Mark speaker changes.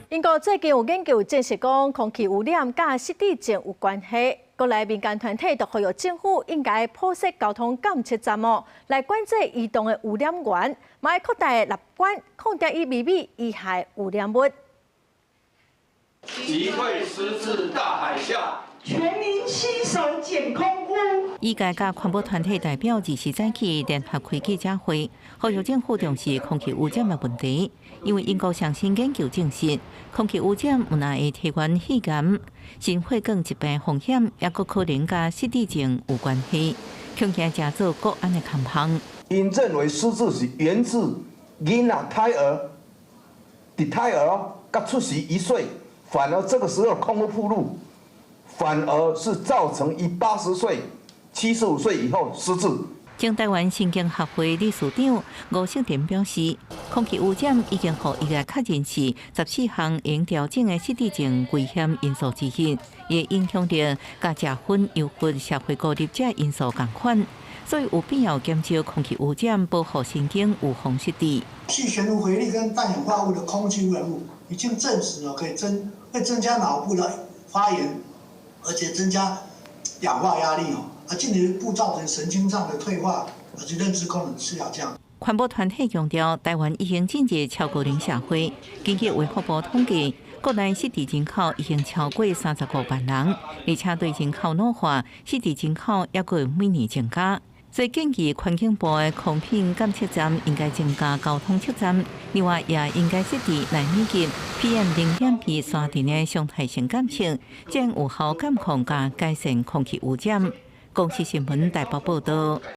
Speaker 1: 英国最近有研究证实讲，空气污染甲失智症有关系。国内民间团体都呼吁政府应该铺设交通监测站来管制移动的污染源，嘛要扩大立管，控制伊微微遗害污染物。
Speaker 2: 击退失智大海啸。
Speaker 3: 全民携手减空污。
Speaker 4: 医界甲环保团体代表24早起联合开记者会，呼吁政府重视空气污染的问题。因为英国上新研究证实，空气污染有哪会提高肺癌、心血管疾病风险，也佫可能甲失智症有关系。恐惊加做国安的抗衡。
Speaker 5: 因认为失智是源自婴儿胎儿刚出世1岁，反而这个时候空污暴露。 反而是造成以80岁、75岁以后失智。
Speaker 4: 中台湾神经学会理事长吴锡田表示，空气污染已经让医界确认是14项应调整的失智症危险因素之一，也影响到甲食薰、忧郁、社会孤立者因素同款，所以有必要减少空气污染，保护神经预防失智。
Speaker 6: 细悬浮微粒跟氮氧化物的空气污染物已经证实了会增加脑部的发炎。 而且增加氧化压力进一步造成神经上的退化，而且认知功能失调这样。
Speaker 4: 环保团体强调，台湾已经进入超高龄社会。根据卫福部统计，国内失智人口已经超过35万人，而且对人口老化，失智人口也会每年增加。所以建议环境部的空品监测站应该增加交通测站，另外也应该设置纳米级 PM0.2沙尘的常态性监测，将有效监控加改善空气污染。公视新闻台北报道。